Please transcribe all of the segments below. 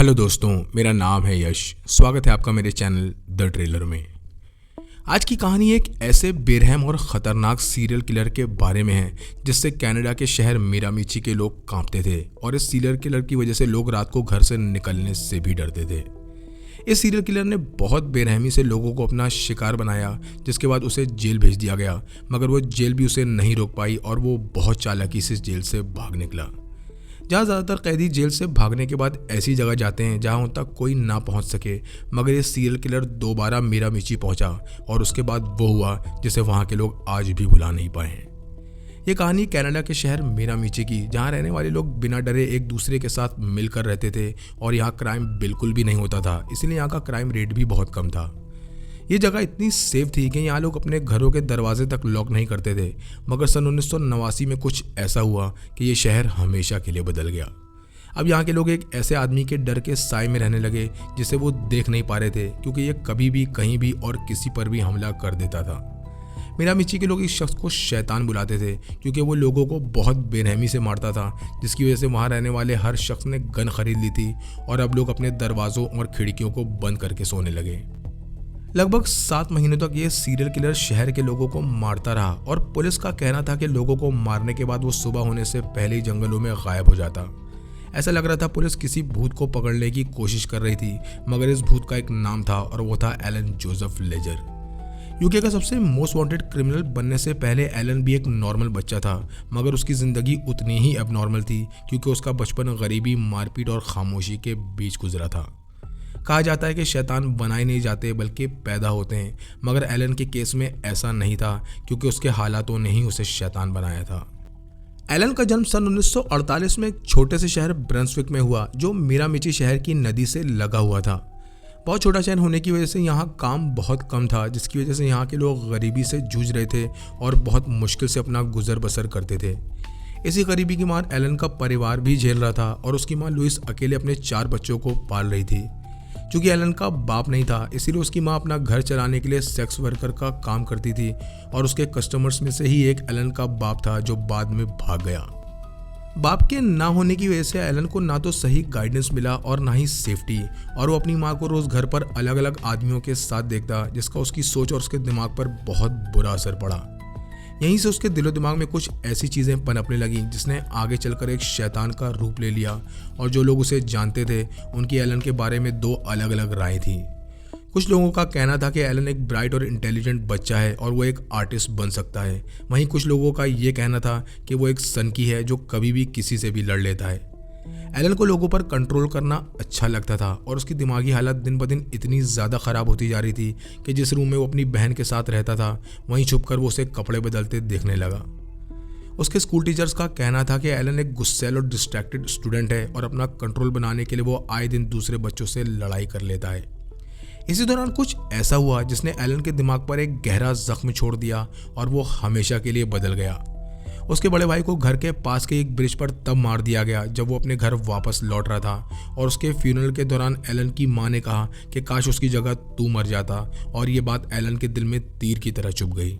Hello दोस्तों, मेरा नाम है यश। स्वागत है आपका मेरे चैनल द ट्रेलर में। आज की कहानी एक ऐसे बेरहम और ख़तरनाक सीरियल किलर के बारे में है जिससे कनाडा के शहर मिरामिची के लोग कांपते थे और इस सीरियल किलर की वजह से लोग रात को घर से निकलने से भी डरते थे। इस सीरियल किलर ने बहुत बेरहमी से लोगों को अपना शिकार बनाया, जिसके बाद उसे जेल भेज दिया गया, मगर वो जेल भी उसे नहीं रोक पाई और वो बहुत चालाकी से जेल से भाग निकला। जहाँ ज़्यादातर कैदी जेल से भागने के बाद ऐसी जगह जाते हैं जहाँ उन तक कोई ना पहुँच सके, मगर ये सीरियल किलर दोबारा मिरामिची पहुँचा और उसके बाद वो हुआ जिसे वहाँ के लोग आज भी भुला नहीं पाए हैं। ये कहानी कनाडा के शहर मिरामिची की, जहाँ रहने वाले लोग बिना डरे एक दूसरे के साथ मिलकर रहते थे और यहाँ क्राइम बिल्कुल भी नहीं होता था, इसलिए यहाँ का क्राइम रेट भी बहुत कम था। ये जगह इतनी सेफ थी कि यहाँ लोग अपने घरों के दरवाजे तक लॉक नहीं करते थे, मगर सन 1989 में कुछ ऐसा हुआ कि ये शहर हमेशा के लिए बदल गया। अब यहाँ के लोग एक ऐसे आदमी के डर के साए में रहने लगे जिसे वो देख नहीं पा रहे थे, क्योंकि ये कभी भी कहीं भी और किसी पर भी हमला कर देता था। मिरामिची के लोग इस शख्स को शैतान बुलाते थे, क्योंकि वो लोगों को बहुत बेरहमी से मारता था, जिसकी वजह से वहाँ रहने वाले हर शख्स ने गन खरीद ली थी और अब लोग अपने दरवाज़ों और खिड़कियों को बंद करके सोने लगे। लगभग 7 महीनों तक ये सीरियल किलर शहर के लोगों को मारता रहा और पुलिस का कहना था कि लोगों को मारने के बाद वो सुबह होने से पहले ही जंगलों में गायब हो जाता। ऐसा लग रहा था पुलिस किसी भूत को पकड़ने की कोशिश कर रही थी, मगर इस भूत का एक नाम था और वो था एलन जोसेफ लेजर। यूके का सबसे मोस्ट वांटेड क्रिमिनल बनने से पहले एलन भी एक नॉर्मल बच्चा था, मगर उसकी ज़िंदगी उतनी ही एबनॉर्मल थी, क्योंकि उसका बचपन गरीबी, मारपीट और खामोशी के बीच गुजरा था। कहा जाता है कि शैतान बनाए नहीं जाते बल्कि पैदा होते हैं, मगर एलन के केस में ऐसा नहीं था, क्योंकि उसके हालातों ने ही उसे शैतान बनाया था। एलन का जन्म सन 1948 में एक छोटे से शहर ब्रंसविक में हुआ, जो मिरामिची शहर की नदी से लगा हुआ था। बहुत छोटा शहर होने की वजह से यहाँ काम बहुत कम था, जिसकी वजह से यहाँ के लोग गरीबी से जूझ रहे थे और बहुत मुश्किल से अपना गुजर बसर करते थे। इसी गरीबी की मार एलन का परिवार भी झेल रहा था और उसकी माँ लुइस अकेले अपने 4 बच्चों को पाल रही थी। चूँकि एलन का बाप नहीं था, इसीलिए उसकी माँ अपना घर चलाने के लिए सेक्स वर्कर का काम करती थी और उसके कस्टमर्स में से ही एक एलन का बाप था, जो बाद में भाग गया। बाप के ना होने की वजह से एलन को ना तो सही गाइडेंस मिला और ना ही सेफ्टी, और वो अपनी माँ को रोज़ घर पर अलग अलग आदमियों के साथ देखता, जिसका उसकी सोच और उसके दिमाग पर बहुत बुरा असर पड़ा। यहीं से उसके दिलो दिमाग में कुछ ऐसी चीज़ें पनपने लगीं जिसने आगे चलकर एक शैतान का रूप ले लिया, और जो लोग उसे जानते थे उनकी एलन के बारे में 2 अलग अलग राय थी। कुछ लोगों का कहना था कि एलन एक ब्राइट और इंटेलिजेंट बच्चा है और वो एक आर्टिस्ट बन सकता है। वहीं कुछ लोगों का ये कहना था कि वो एक सनकी है जो कभी भी किसी से भी लड़ लेता है। एलन को लोगों पर कंट्रोल करना अच्छा लगता था और उसकी दिमागी हालत दिन ब दिन इतनी ज़्यादा ख़राब होती जा रही थी कि जिस रूम में वो अपनी बहन के साथ रहता था, वहीं छुपकर वो उसे कपड़े बदलते देखने लगा। उसके स्कूल टीचर्स का कहना था कि एलन एक गुस्सैल और डिस्ट्रैक्टेड स्टूडेंट है और अपना कंट्रोल बनाने के लिए वो आए दिन दूसरे बच्चों से लड़ाई कर लेता है। इसी दौरान कुछ ऐसा हुआ जिसने एलन के दिमाग पर एक गहरा जख्म छोड़ दिया और वो हमेशा के लिए बदल गया। उसके बड़े भाई को घर के पास के एक ब्रिज पर तब मार दिया गया जब वो अपने घर वापस लौट रहा था, और उसके फ्यूनरल के दौरान एलन की माँ ने कहा कि काश उसकी जगह तू मर जाता, और ये बात एलन के दिल में तीर की तरह चुभ गई।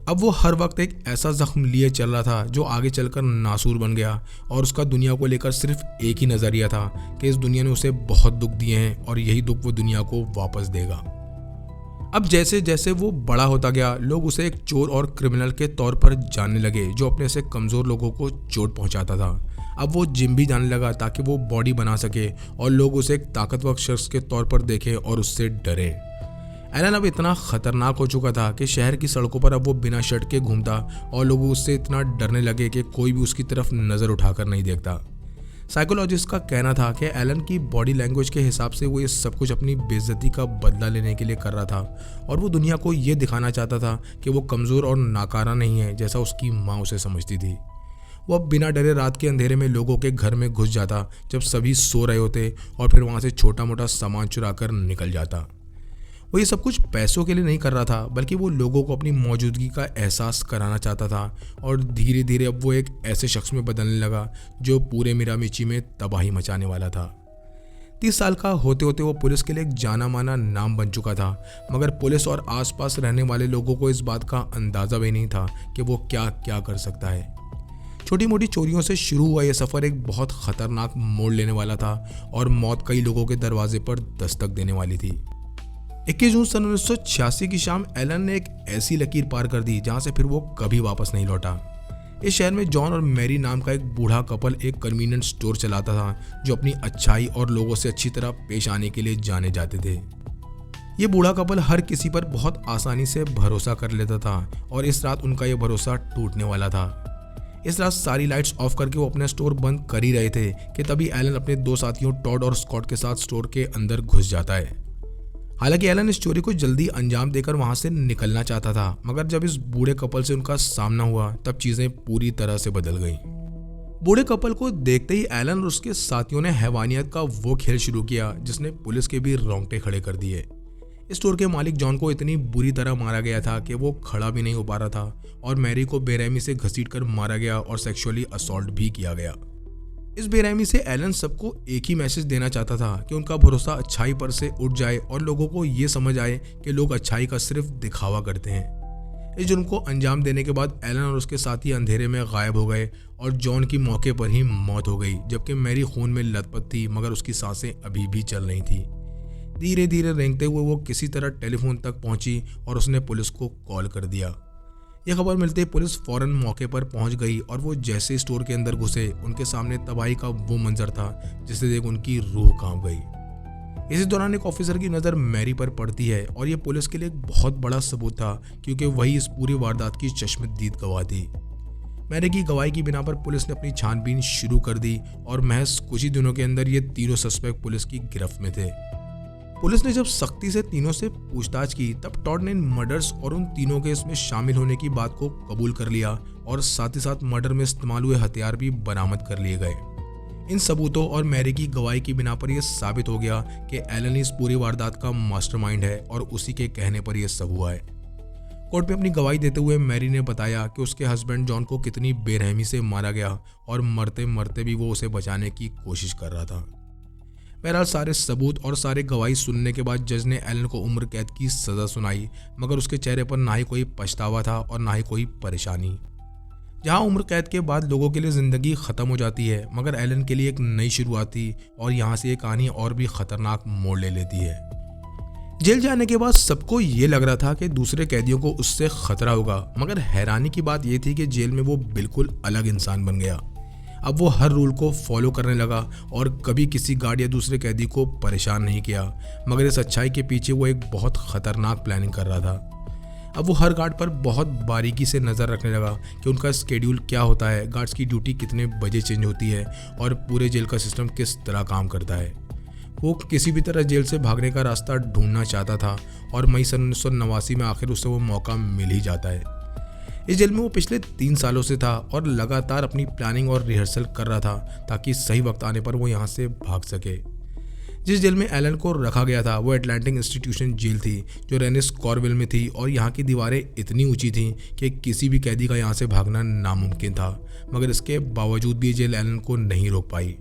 अब वो हर वक्त एक ऐसा जख्म लिए चल रहा था जो आगे चलकर नासूर बन गया, और उसका दुनिया को लेकर सिर्फ एक ही नज़रिया था कि इस दुनिया ने उसे बहुत दुख दिए हैं और यही दुख वो दुनिया को वापस देगा। अब जैसे जैसे वो बड़ा होता गया, लोग उसे एक चोर और क्रिमिनल के तौर पर जानने लगे जो अपने से कमज़ोर लोगों को चोट पहुंचाता था। अब वो जिम भी जाने लगा ताकि वो बॉडी बना सके और लोग उसे एक ताकतवर शख्स के तौर पर देखें और उससे डरे। एलन अब इतना ख़तरनाक हो चुका था कि शहर की सड़कों पर अब वो बिना शर्ट के घूमता और लोग उससे इतना डरने लगे कि कोई भी उसकी तरफ नज़र उठाकर नहीं देखता। साइकोलॉजिस्ट का कहना था कि एलन की बॉडी लैंग्वेज के हिसाब से वो ये सब कुछ अपनी बेइज्जती का बदला लेने के लिए कर रहा था, और वो दुनिया को ये दिखाना चाहता था कि वो कमज़ोर और नाकारा नहीं है जैसा उसकी माँ उसे समझती थी। वो अब बिना डरे रात के अंधेरे में लोगों के घर में घुस जाता जब सभी सो रहे होते, और फिर वहाँ से छोटा मोटा सामान चुरा कर निकल जाता। वो ये सब कुछ पैसों के लिए नहीं कर रहा था, बल्कि वो लोगों को अपनी मौजूदगी का एहसास कराना चाहता था, और धीरे धीरे अब वो एक ऐसे शख्स में बदलने लगा जो पूरे मिरामिची में तबाही मचाने वाला था। 30 साल का होते होते वो पुलिस के लिए एक जाना माना नाम बन चुका था, मगर पुलिस और आसपास रहने वाले लोगों को इस बात का अंदाज़ा भी नहीं था कि वो क्या क्या कर सकता है। छोटी मोटी चोरियों से शुरू हुआ यह सफ़र एक बहुत खतरनाक मोड़ लेने वाला था और मौत कई लोगों के दरवाजे पर दस्तक देने वाली थी। 21 जून सन 1986 की शाम एलन ने एक ऐसी लकीर पार कर दी जहां से फिर वो कभी वापस नहीं लौटा। इस शहर में जॉन और मैरी नाम का एक बूढ़ा कपल एक कन्वीनियंस स्टोर चलाता था जो अपनी अच्छाई और लोगों से अच्छी तरह पेश आने के लिए जाने जाते थे। ये बूढ़ा कपल हर किसी पर बहुत आसानी से भरोसा कर लेता था और इस रात उनका यह भरोसा टूटने वाला था। इस रात सारी लाइट्स ऑफ करके वो अपना स्टोर बंद कर ही रहे थे कि तभी एलन अपने दो साथियों टॉड और स्कॉट के साथ स्टोर के अंदर घुस जाता है। हालांकि एलन इस चोरी को जल्दी अंजाम देकर वहां से निकलना चाहता था, मगर जब इस बूढ़े कपल से उनका सामना हुआ तब चीजें पूरी तरह से बदल गईं। बूढ़े कपल को देखते ही एलन और उसके साथियों ने हैवानियत का वो खेल शुरू किया जिसने पुलिस के भी रोंगटे खड़े कर दिए। स्टोर के मालिक जॉन को इतनी बुरी तरह मारा गया था कि वो खड़ा भी नहीं हो पा रहा था और मैरी को बेरहमी से घसीटकर मारा गया और सेक्सुअली असॉल्ट भी किया गया। इस बेरहमी से एलन सबको एक ही मैसेज देना चाहता था कि उनका भरोसा अच्छाई पर से उठ जाए और लोगों को ये समझ आए कि लोग अच्छाई का सिर्फ दिखावा करते हैं। इस जुर्म को अंजाम देने के बाद एलन और उसके साथी अंधेरे में गायब हो गए और जॉन की मौके पर ही मौत हो गई, जबकि मैरी खून में लथपथ थी मगर उसकी सांसें अभी भी चल रही थी। धीरे धीरे रेंगते हुए वो किसी तरह टेलीफोन तक पहुंची और उसने पुलिस को कॉल कर दिया। यह खबर मिलते ही पुलिस फौरन मौके पर पहुंच गई और वो जैसे स्टोर के अंदर घुसे उनके सामने तबाही का वो मंजर था जिसे देख उनकी रूह कांप गई। इसी दौरान एक ऑफिसर की नज़र मैरी पर पड़ती है और यह पुलिस के लिए एक बहुत बड़ा सबूत था क्योंकि वही इस पूरी वारदात की चश्मदीद गवाह थी। मैरी की गवाही की बिना पर पुलिस ने अपनी छानबीन शुरू कर दी और महज कुछ ही दिनों के अंदर ये तीनों सस्पेक्ट पुलिस की गिरफ्त में थे। पुलिस ने जब सख्ती से तीनों से पूछताछ की तब टॉड ने इन मर्डर्स और उन तीनों के इसमें शामिल होने की बात को कबूल कर लिया और साथ ही साथ मर्डर में इस्तेमाल हुए हथियार भी बरामद कर लिए गए। इन सबूतों और मैरी की गवाही की बिना पर यह साबित हो गया कि एलन इस पूरी वारदात का मास्टरमाइंड है और उसी के कहने पर यह सब हुआ है। कोर्ट में अपनी गवाही देते हुए मैरी ने बताया कि उसके हस्बैंड जॉन को कितनी बेरहमी से मारा गया और मरते मरते भी वो उसे बचाने की कोशिश कर रहा था। बहरहाल सारे सबूत और सारे गवाही सुनने के बाद जज ने एलन को उम्र कैद की सज़ा सुनाई, मगर उसके चेहरे पर ना ही कोई पछतावा था और ना ही कोई परेशानी। जहां उम्र कैद के बाद लोगों के लिए ज़िंदगी ख़त्म हो जाती है, मगर एलन के लिए एक नई शुरुआत थी और यहाँ से ये कहानी और भी ख़तरनाक मोड़ ले लेती है। जेल जाने के बाद सबको ये लग रहा था कि दूसरे कैदियों को उससे ख़तरा होगा, मगर हैरानी की बात यह थी कि जेल में वो बिल्कुल अलग इंसान बन गया। अब वो हर रूल को फॉलो करने लगा और कभी किसी गार्ड या दूसरे कैदी को परेशान नहीं किया, मगर इस अच्छाई के पीछे वो एक बहुत ख़तरनाक प्लानिंग कर रहा था। अब वो हर गार्ड पर बहुत बारीकी से नज़र रखने लगा कि उनका स्केड्यूल क्या होता है, गार्ड्स की ड्यूटी कितने बजे चेंज होती है और पूरे जेल का सिस्टम किस तरह काम करता है। वो किसी भी तरह जेल से भागने का रास्ता ढूंढना चाहता था और मई सन 1989 में आखिर उसे वो मौका मिल ही जाता है। इस जेल में वो पिछले 3 सालों से था और लगातार अपनी प्लानिंग और रिहर्सल कर रहा था ताकि सही वक्त आने पर वो यहाँ से भाग सके। जिस जेल में एलन को रखा गया था वो एटलांटिक इंस्टीट्यूशन जेल थी जो रेनिस कॉर्विल में थी और यहाँ की दीवारें इतनी ऊंची थीं कि किसी भी कैदी का यहाँ से भागना नामुमकिन था, मगर इसके बावजूद भी जेल एलन को नहीं रोक पाई।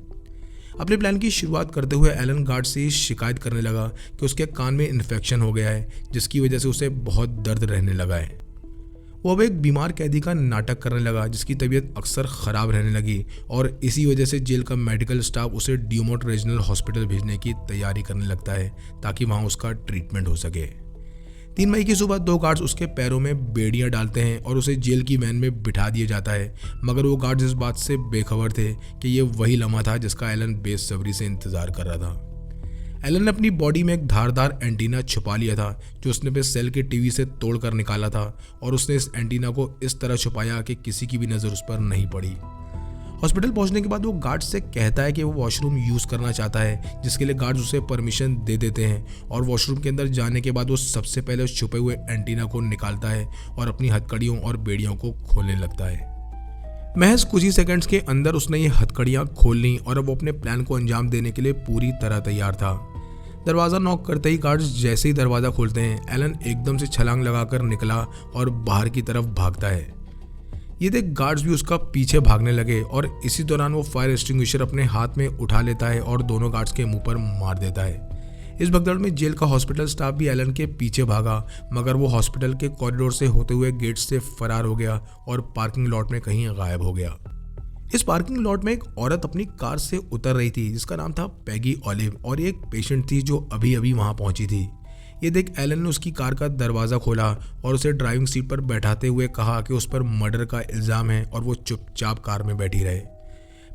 अपने प्लान की शुरुआत करते हुए एलन गार्ड से शिकायत करने लगा कि उसके कान में इन्फेक्शन हो गया है जिसकी वजह से उसे बहुत दर्द रहने लगा है। वो अब एक बीमार कैदी का नाटक करने लगा जिसकी तबीयत अक्सर ख़राब रहने लगी और इसी वजह से जेल का मेडिकल स्टाफ उसे ड्यूमोंट रीजनल हॉस्पिटल भेजने की तैयारी करने लगता है ताकि वहाँ उसका ट्रीटमेंट हो सके। 3 मई की सुबह 2 गार्ड्स उसके पैरों में बेड़ियाँ डालते हैं और उसे जेल की वैन में बिठा दिया जाता है, मगर वो गार्ड्स इस बात से बेखबर थे कि ये वही लम्हा था जिसका एलन बेसब्री से इंतज़ार कर रहा था। एलन ने अपनी बॉडी में एक धारदार एंटीना छुपा लिया था जो उसने अपने सेल के टीवी से तोड़ कर निकाला था और उसने इस एंटीना को इस तरह छुपाया कि किसी की भी नज़र उस पर नहीं पड़ी। हॉस्पिटल पहुंचने के बाद वो गार्ड से कहता है कि वो वॉशरूम यूज़ करना चाहता है, जिसके लिए गार्ड्स उसे परमिशन दे देते हैं और वॉशरूम के अंदर जाने के बाद वो सबसे पहले उस छुपे हुए एंटीना को निकालता है और अपनी हथकड़ियों और बेड़ियों को खोलने लगता है। महज कुछ ही सेकंड्स के अंदर उसने ये हथकड़ियाँ खोल ली और अब वो अपने प्लान को अंजाम देने के लिए पूरी तरह तैयार था। दरवाज़ा नॉक करते ही गार्ड्स जैसे ही दरवाज़ा खोलते हैं एलन एकदम से छलांग लगाकर निकला और बाहर की तरफ भागता है। ये देख गार्ड्स भी उसका पीछे भागने लगे और इसी दौरान वो फायर एक्सटिंग्विशर अपने हाथ में उठा लेता है और दोनों गार्ड्स के मुंह पर मार देता है। इस भगदड़ में जेल का हॉस्पिटल स्टाफ भी एलन के पीछे भागा, मगर वो हॉस्पिटल के कॉरिडोर से होते हुए गेट से फरार हो गया और पार्किंग लॉट में कहीं गायब हो गया। इस पार्किंग लॉट में एक औरत अपनी कार से उतर रही थी जिसका नाम था पैगी ऑलिव, और ये एक पेशेंट थी जो अभी अभी वहां पहुंची थी। ये देख एलन ने उसकी कार का दरवाज़ा खोला और उसे ड्राइविंग सीट पर बैठाते हुए कहा कि उस पर मर्डर का इल्ज़ाम है और वो चुपचाप कार में बैठी रहे।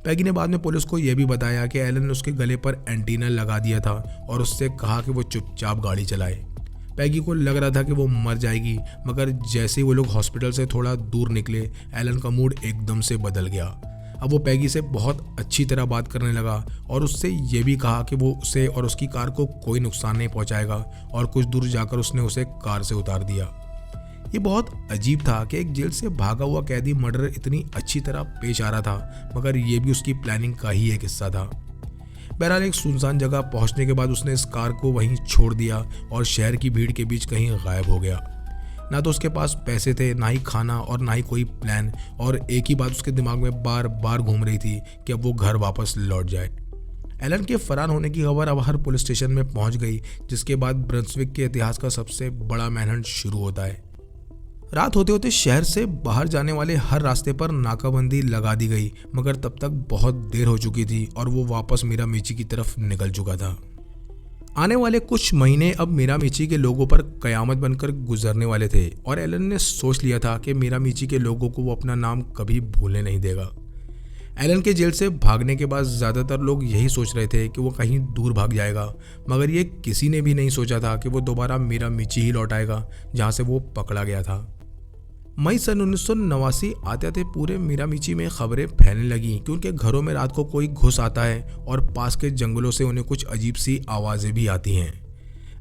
पैगी ने बाद में पुलिस को यह भी बताया कि एलन ने उसके गले पर एंटीना लगा दिया था और उससे कहा कि वो चुपचाप गाड़ी चलाए। पैगी को लग रहा था कि वो मर जाएगी, मगर जैसे ही वो लोग हॉस्पिटल से थोड़ा दूर निकले, एलन का मूड एकदम से बदल गया। अब वो पैगी से बहुत अच्छी तरह बात करने लगा और उससे ये भी कहा कि वो उसे और उसकी कार को कोई नुकसान नहीं पहुंचाएगा, और कुछ दूर जाकर उसने उसे कार से उतार दिया। ये बहुत अजीब था कि एक जेल से भागा हुआ कैदी मर्डर इतनी अच्छी तरह पेश आ रहा था, मगर ये भी उसकी प्लानिंग का ही एक हिस्सा था। बहरहाल एक सुनसान जगह पहुंचने के बाद उसने इस कार को वहीं छोड़ दिया और शहर की भीड़ के बीच कहीं गायब हो गया। ना तो उसके पास पैसे थे, ना ही खाना और ना ही कोई प्लान, और एक ही बात उसके दिमाग में बार बार घूम रही थी कि अब वो घर वापस लौट जाए। एलन के फरार होने की खबर अब हर पुलिस स्टेशन में पहुंच गई, जिसके बाद ब्रंसविक के इतिहास का सबसे बड़ा मैनहंट शुरू होता है। रात होते होते शहर से बाहर जाने वाले हर रास्ते पर नाकाबंदी लगा दी गई, मगर तब तक बहुत देर हो चुकी थी और वो वापस मिरामिची की तरफ निकल चुका था। आने वाले कुछ महीने अब मिरामिची के लोगों पर कयामत बनकर गुजरने वाले थे, और एलन ने सोच लिया था कि मिरामिची के लोगों को वो अपना नाम कभी भूलने नहीं देगा। एलन के जेल से भागने के बाद ज़्यादातर लोग यही सोच रहे थे कि वो कहीं दूर भाग जाएगा, मगर ये किसी ने भी नहीं सोचा था कि वो दोबारा मिरामिची ही लौट आएगा जहाँ से वो पकड़ा गया था। मई सन 1989 आते आते पूरे मिरामिची में खबरें फैलने लगी कि उनके घरों में रात को कोई घुस आता है और पास के जंगलों से उन्हें कुछ अजीब सी आवाज़ें भी आती हैं।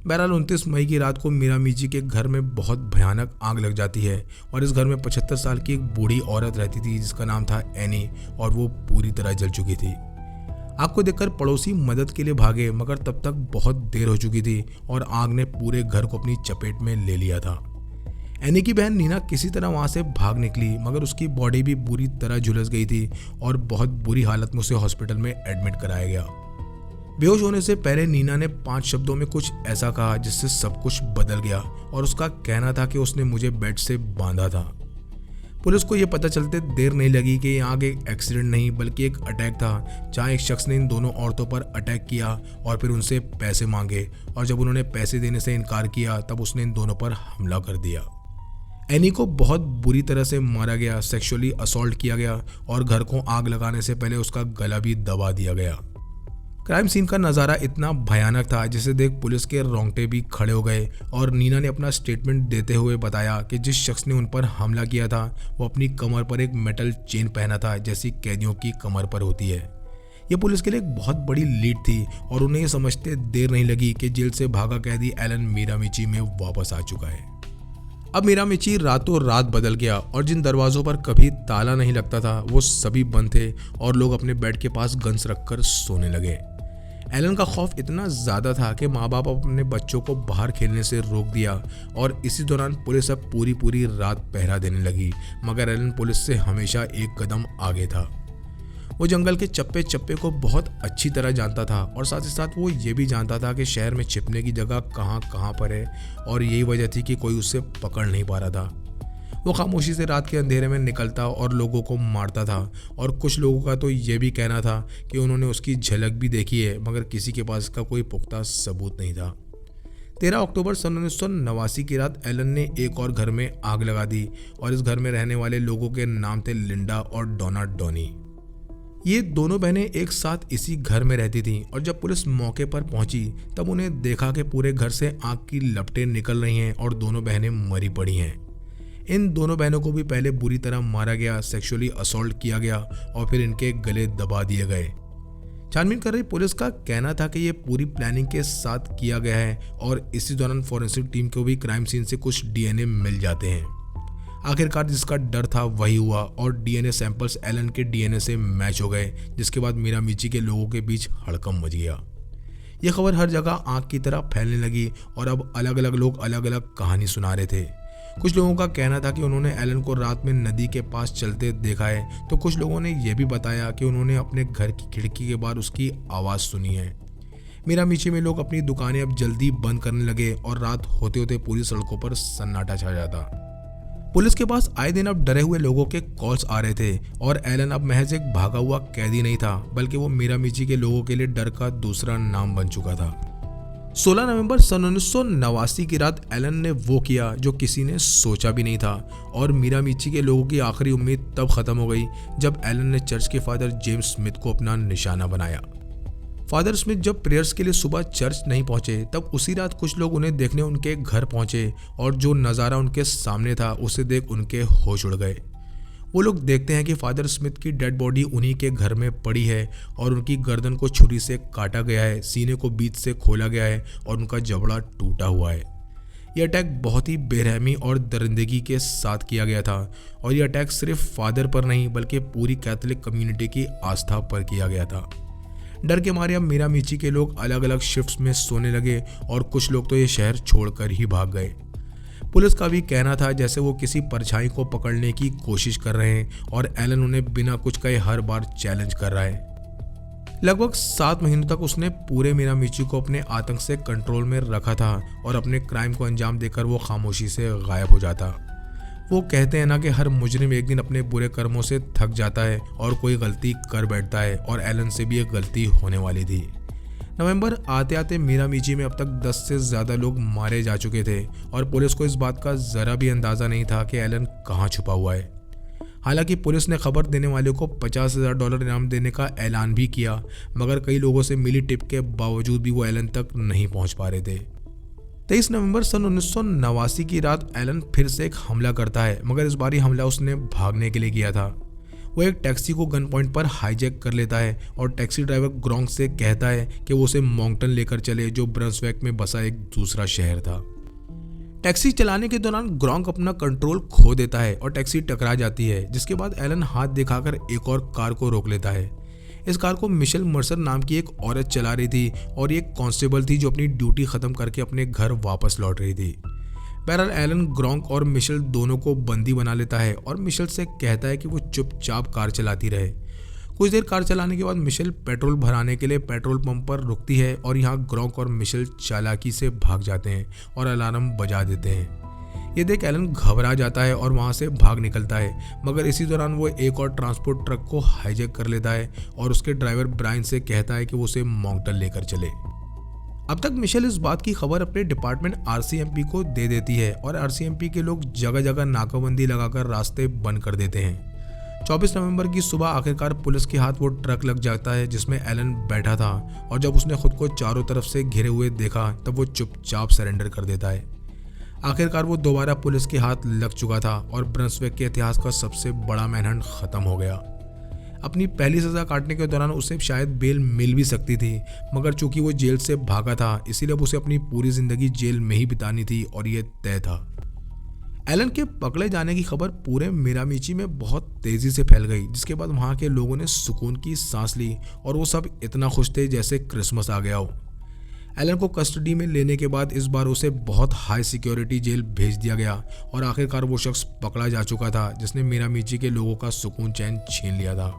बहरहाल 29 मई की रात को मिरामिची के घर में बहुत भयानक आग लग जाती है, और इस घर में 75 साल की एक बूढ़ी औरत रहती थी जिसका नाम था एनी, और वो पूरी तरह जल चुकी थी। आग को देखकर पड़ोसी मदद के लिए भागे, मगर तब तक बहुत देर हो चुकी थी और आग ने पूरे घर को अपनी चपेट में ले लिया था। एनी की बहन नीना किसी तरह वहां से भाग निकली, मगर उसकी बॉडी भी बुरी तरह झुलस गई थी और बहुत बुरी हालत में उसे हॉस्पिटल में एडमिट कराया गया। बेहोश होने से पहले नीना ने 5 शब्दों में कुछ ऐसा कहा जिससे सब कुछ बदल गया, और उसका कहना था कि उसने मुझे बेड से बांधा था। पुलिस को यह पता चलते देर नहीं लगी कि ये आग एक एक्सीडेंट नहीं बल्कि एक अटैक था, जहां एक शख्स ने इन दोनों औरतों पर अटैक किया और फिर उनसे पैसे मांगे, और जब उन्होंने पैसे देने से इनकार किया तब उसने इन दोनों पर हमला कर दिया। एनी को बहुत बुरी तरह से मारा गया, सेक्सुअली असॉल्ट किया गया और घर को आग लगाने से पहले उसका गला भी दबा दिया गया। क्राइम सीन का नज़ारा इतना भयानक था जिसे देख पुलिस के रोंगटे भी खड़े हो गए, और नीना ने अपना स्टेटमेंट देते हुए बताया कि जिस शख्स ने उन पर हमला किया था वो अपनी कमर पर एक मेटल चेन पहना था जैसी कैदियों की कमर पर होती है। ये पुलिस के लिए एक बहुत बड़ी लीड थी, और उन्हें ये समझते देर नहीं लगी कि जेल से भागा कैदी एलन मिरामिची में वापस आ चुका है। अब मिरामिची रातों रात बदल गया, और जिन दरवाजों पर कभी ताला नहीं लगता था वो सभी बंद थे, और लोग अपने बेड के पास गन्स रखकर सोने लगे। एलन का खौफ इतना ज़्यादा था कि माँ बाप अपने बच्चों को बाहर खेलने से रोक दिया, और इसी दौरान पुलिस अब पूरी रात पहरा देने लगी, मगर एलन पुलिस से हमेशा एक कदम आगे था। वो जंगल के चप्पे चप्पे को बहुत अच्छी तरह जानता था, और साथ ही साथ वो ये भी जानता था कि शहर में छिपने की जगह कहाँ कहाँ पर है, और यही वजह थी कि कोई उसे पकड़ नहीं पा रहा था। वो खामोशी से रात के अंधेरे में निकलता और लोगों को मारता था, और कुछ लोगों का तो ये भी कहना था कि उन्होंने उसकी झलक भी देखी है, मगर किसी के पास इसका कोई पुख्ता सबूत नहीं था। 13 अक्टूबर सन 1989 की रात एलन ने एक और घर में आग लगा दी, और इस घर में रहने वाले लोगों के नाम थे लिंडा और डोना डोनी। ये दोनों बहनें एक साथ इसी घर में रहती थीं, और जब पुलिस मौके पर पहुंची तब उन्हें देखा कि पूरे घर से आग की लपटें निकल रही हैं और दोनों बहनें मरी पड़ी हैं। इन दोनों बहनों को भी पहले बुरी तरह मारा गया, सेक्सुअली असॉल्ट किया गया और फिर इनके गले दबा दिए गए। छानबीन कर रही पुलिस का कहना था कि ये पूरी प्लानिंग के साथ किया गया है, और इसी दौरान फॉरेंसिक टीम को भी क्राइम सीन से कुछ डीएनए मिल जाते हैं। आखिरकार जिसका डर था वही हुआ, और डीएनए सैंपल्स एलन के डीएनए से मैच हो गए, जिसके बाद मिरामिची के लोगों के बीच हड़कंप मच गया। यह खबर हर जगह आग की तरह फैलने लगी, और अब अलग अलग लोग अलग अलग कहानी सुना रहे थे। कुछ लोगों का कहना था कि उन्होंने एलन को रात में नदी के पास चलते देखा है, तो कुछ लोगों ने यह भी बताया कि उन्होंने अपने घर की खिड़की के बाहर उसकी आवाज़ सुनी है। मिरामिची में लोग अपनी दुकानें अब जल्दी बंद करने लगे, और रात होते होते पूरी सड़कों पर सन्नाटा छा जाता। पुलिस के पास आए दिन अब डरे हुए लोगों के कॉल्स आ रहे थे और एलन अब महज एक भागा हुआ कैदी नहीं था, बल्कि वो मिरामिची के लोगों के लिए डर का दूसरा नाम बन चुका था। 16 नवंबर सन 1989 की रात एलन ने वो किया जो किसी ने सोचा भी नहीं था, और मिरामिची के लोगों की आखिरी उम्मीद तब खत्म हो गई जब एलन ने चर्च के फादर जेम्स स्मिथ को अपना निशाना बनाया। फादर स्मिथ जब प्रेयर्स के लिए सुबह चर्च नहीं पहुंचे, तब उसी रात कुछ लोग उन्हें देखने उनके घर पहुंचे और जो नज़ारा उनके सामने था उसे देख उनके होश उड़ गए। वो लोग देखते हैं कि फादर स्मिथ की डेड बॉडी उन्हीं के घर में पड़ी है और उनकी गर्दन को छुरी से काटा गया है, सीने को बीच से खोला गया है और उनका जबड़ा टूटा हुआ है। यह अटैक बहुत ही बेरहमी और दरिंदगी के साथ किया गया था, और यह अटैक सिर्फ फादर पर नहीं बल्कि पूरी कैथोलिक कम्युनिटी की आस्था पर किया गया था। डर के मारे अब मिरामिची के लोग अलग अलग शिफ्ट्स में सोने लगे और कुछ लोग तो ये शहर छोड़कर ही भाग गए। पुलिस का भी कहना था जैसे वो किसी परछाई को पकड़ने की कोशिश कर रहे हैं और एलन उन्हें बिना कुछ कहे हर बार चैलेंज कर रहा है। लगभग 7 महीनों तक उसने पूरे मिरामिची को अपने आतंक से कंट्रोल में रखा था और अपने क्राइम को अंजाम देकर वो खामोशी से गायब हो जाता। वो कहते हैं ना कि हर मुजरिम एक दिन अपने बुरे कर्मों से थक जाता है और कोई गलती कर बैठता है, और एलन से भी एक गलती होने वाली थी। नवंबर आते आते मिरामिची में अब तक 10 से ज़्यादा लोग मारे जा चुके थे और पुलिस को इस बात का ज़रा भी अंदाज़ा नहीं था कि एलन कहाँ छुपा हुआ है। हालांकि पुलिस ने खबर देने वाले को $50,000 इनाम देने का ऐलान भी किया, मगर कई लोगों से मिली टिप के बावजूद भी वो एलन तक नहीं पहुँच पा रहे थे। 23 नवंबर सन 1989 की रात एलन फिर से एक हमला करता है, मगर इस बारी हमला उसने भागने के लिए किया था। वो एक टैक्सी को गन पॉइंट पर हाईजैक कर लेता है और टैक्सी ड्राइवर ग्रोंक से कहता है कि वो उसे मॉन्कटन लेकर चले, जो ब्रंसविक में बसा एक दूसरा शहर था। टैक्सी चलाने के दौरान ग्रोंक अपना कंट्रोल खो देता है और टैक्सी टकरा जाती है, जिसके बाद एलन हाथ दिखाकर एक और कार को रोक लेता है। इस कार को मिशेल मर्सर नाम की एक औरत चला रही थी और ये एक कांस्टेबल थी जो अपनी ड्यूटी खत्म करके अपने घर वापस लौट रही थी। बहरहाल एलन ग्रोंक और मिशेल दोनों को बंदी बना लेता है और मिशेल से कहता है कि वो चुपचाप कार चलाती रहे। कुछ देर कार चलाने के बाद मिशेल पेट्रोल भराने के लिए पेट्रोल पंप पर रुकती है और यहाँ ग्रोंक और मिशेल चालाकी से भाग जाते हैं और अलार्म बजा देते हैं। ये देख एलन घबरा जाता है और वहाँ से भाग निकलता है, मगर इसी दौरान वो एक और ट्रांसपोर्ट ट्रक को हाईजैक कर लेता है और उसके ड्राइवर ब्रायन से कहता है कि वो उसे मॉन्कटन लेकर चले। अब तक मिशेल इस बात की खबर अपने डिपार्टमेंट RCMP को दे देती है और RCMP के लोग जगह जगह नाकाबंदी लगाकर रास्ते बंद कर देते हैं। 24 नवंबर की सुबह आखिरकार पुलिस के हाथ वो ट्रक लग जाता है जिसमें एलन बैठा था, और जब उसने खुद को चारों तरफ से घिरे हुए देखा तब वो चुपचाप सरेंडर कर देता है। आखिरकार वो दोबारा पुलिस के हाथ लग चुका था और ब्रंसविक के इतिहास का सबसे बड़ा मैनहंट खत्म हो गया। अपनी पहली सज़ा काटने के दौरान उसे शायद बेल मिल भी सकती थी, मगर चूंकि वो जेल से भागा था इसीलिए उसे अपनी पूरी जिंदगी जेल में ही बितानी थी और ये तय था। एलन के पकड़े जाने की खबर पूरे मिरामिची में बहुत तेजी से फैल गई, जिसके बाद वहाँ के लोगों ने सुकून की सांस ली और वो सब इतना खुश थे जैसे क्रिसमस आ गया हो। एलन को कस्टडी में लेने के बाद इस बार उसे बहुत हाई सिक्योरिटी जेल भेज दिया गया और आखिरकार वो शख्स पकड़ा जा चुका था जिसने मिरामिची के लोगों का सुकून चैन छीन लिया था।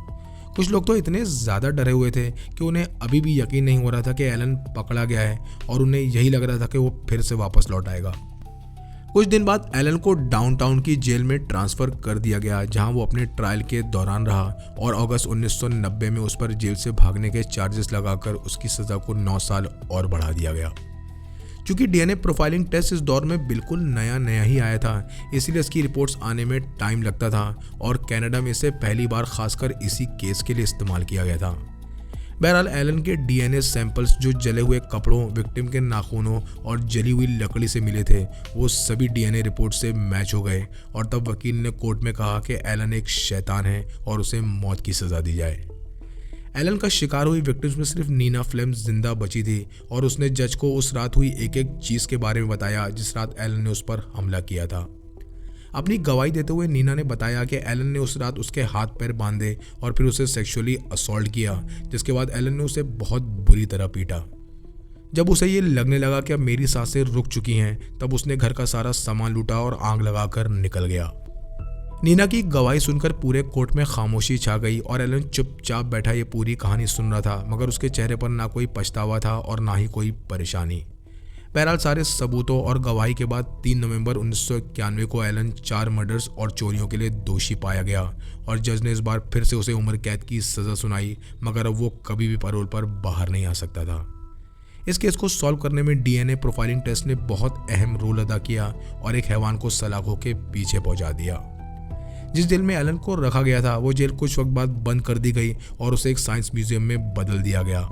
कुछ लोग तो इतने ज़्यादा डरे हुए थे कि उन्हें अभी भी यकीन नहीं हो रहा था कि एलन पकड़ा गया है और उन्हें यही लग रहा था कि वो फिर से वापस लौट आएगा। कुछ दिन बाद एलन को डाउनटाउन की जेल में ट्रांसफ़र कर दिया गया, जहां वो अपने ट्रायल के दौरान रहा और अगस्त 1990 में उस पर जेल से भागने के चार्जेस लगाकर उसकी सज़ा को 9 साल और बढ़ा दिया गया। क्योंकि DNA प्रोफाइलिंग टेस्ट इस दौर में बिल्कुल नया ही आया था, इसीलिए इसकी रिपोर्ट्स आने में टाइम लगता था और कनाडा में इसे पहली बार खासकर इसी केस के लिए इस्तेमाल किया गया था। बहरहाल एलन के DNA सैंपल्स जो जले हुए कपड़ों, विक्टिम के नाखूनों और जली हुई लकड़ी से मिले थे, वो सभी DNA रिपोर्ट से मैच हो गए और तब वकील ने कोर्ट में कहा कि एलन एक शैतान है और उसे मौत की सज़ा दी जाए। एलन का शिकार हुई विक्टिम्स में सिर्फ नीना फ्लेम्स जिंदा बची थी और उसने जज को उस रात हुई एक एक चीज़ के बारे में बताया जिस रात एलन ने उस पर हमला किया था। अपनी गवाही देते हुए नीना ने बताया कि एलन ने उस रात उसके हाथ पैर बांधे और फिर उसे सेक्सुअली असॉल्ट किया, जिसके बाद एलन ने उसे बहुत बुरी तरह पीटा। जब उसे ये लगने लगा कि अब मेरी सांसें रुक चुकी हैं, तब उसने घर का सारा सामान लूटा और आग लगाकर निकल गया। नीना की गवाही सुनकर पूरे कोर्ट में खामोशी छा गई और एलन चुपचाप बैठा ये पूरी कहानी सुन रहा था, मगर उसके चेहरे पर ना कोई पछतावा था और ना ही कोई परेशानी। बहरहाल सारे सबूतों और गवाही के बाद 3 नवंबर 1991 को एलन 4 मर्डर्स और चोरियों के लिए दोषी पाया गया और जज ने इस बार फिर से उसे उम्र कैद की सज़ा सुनाई, मगर अब वो कभी भी पैरोल पर बाहर नहीं आ सकता था। इस केस को सॉल्व करने में डीएनए प्रोफाइलिंग टेस्ट ने बहुत अहम रोल अदा किया और एक हैवान को सलाखों के पीछे पहुंचा दिया। जिस जेल में एलन को रखा गया था वो जेल कुछ वक्त बाद बंद कर दी गई और उसे एक साइंस म्यूजियम में बदल दिया गया।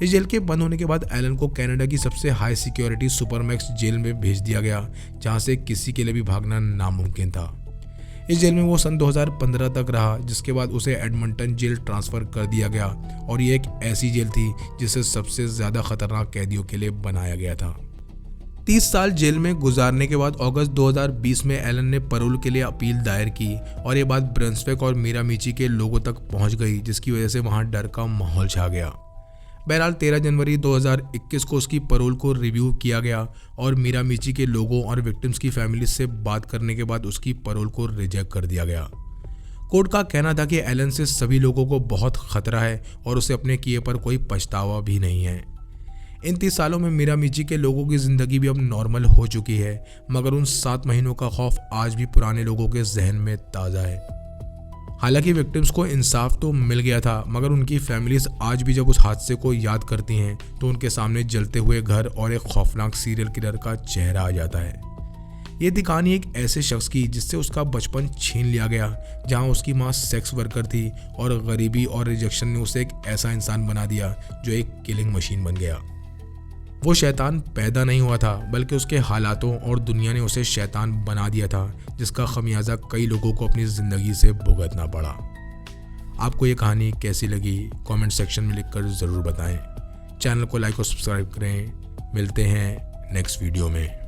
इस जेल के बंद होने के बाद एलन को कनाडा की सबसे हाई सिक्योरिटी सुपरमैक्स जेल में भेज दिया गया, जहां से किसी के लिए भी भागना नामुमकिन था। इस जेल में वो सन 2015 तक रहा, जिसके बाद उसे एडमंटन जेल ट्रांसफ़र कर दिया गया और ये एक ऐसी जेल थी जिसे सबसे ज़्यादा खतरनाक कैदियों के लिए बनाया गया था। 30 साल जेल में गुजारने के बाद अगस्त 2020 में एलन ने पैरोल के लिए अपील दायर की और ये बात ब्रंसविक और मिरामीची के लोगों तक पहुंच गई, जिसकी वजह से वहां डर का माहौल छा गया। बहरहाल 13 जनवरी 2021 को उसकी पैरोल को रिव्यू किया गया और मिरामीची के लोगों और विक्टिम्स की फैमिली से बात करने के बाद उसकी पैरोल को रिजेक्ट कर दिया गया। कोर्ट का कहना था कि एलन से सभी लोगों को बहुत खतरा है और उसे अपने किए पर कोई पछतावा भी नहीं है। इन 30 सालों में मिरामीची के लोगों की ज़िंदगी भी अब नॉर्मल हो चुकी है, मगर उन 7 महीनों का खौफ आज भी पुराने लोगों के जहन में ताज़ा है। हालांकि विक्टिम्स को इंसाफ तो मिल गया था, मगर उनकी फैमिलीज आज भी जब उस हादसे को याद करती हैं तो उनके सामने जलते हुए घर और एक खौफनाक सीरियल किलर का चेहरा आ जाता है। ये थी कहानी एक ऐसे शख्स की जिससे उसका बचपन छीन लिया गया, जहां उसकी मां सेक्स वर्कर थी और गरीबी और रिजेक्शन ने उसे एक ऐसा इंसान बना दिया जो एक किलिंग मशीन बन गया। वो शैतान पैदा नहीं हुआ था, बल्कि उसके हालातों और दुनिया ने उसे शैतान बना दिया था, जिसका खमियाजा कई लोगों को अपनी ज़िंदगी से भुगतना पड़ा। आपको ये कहानी कैसी लगी कमेंट सेक्शन में लिखकर ज़रूर बताएं। चैनल को लाइक और सब्सक्राइब करें। मिलते हैं नेक्स्ट वीडियो में।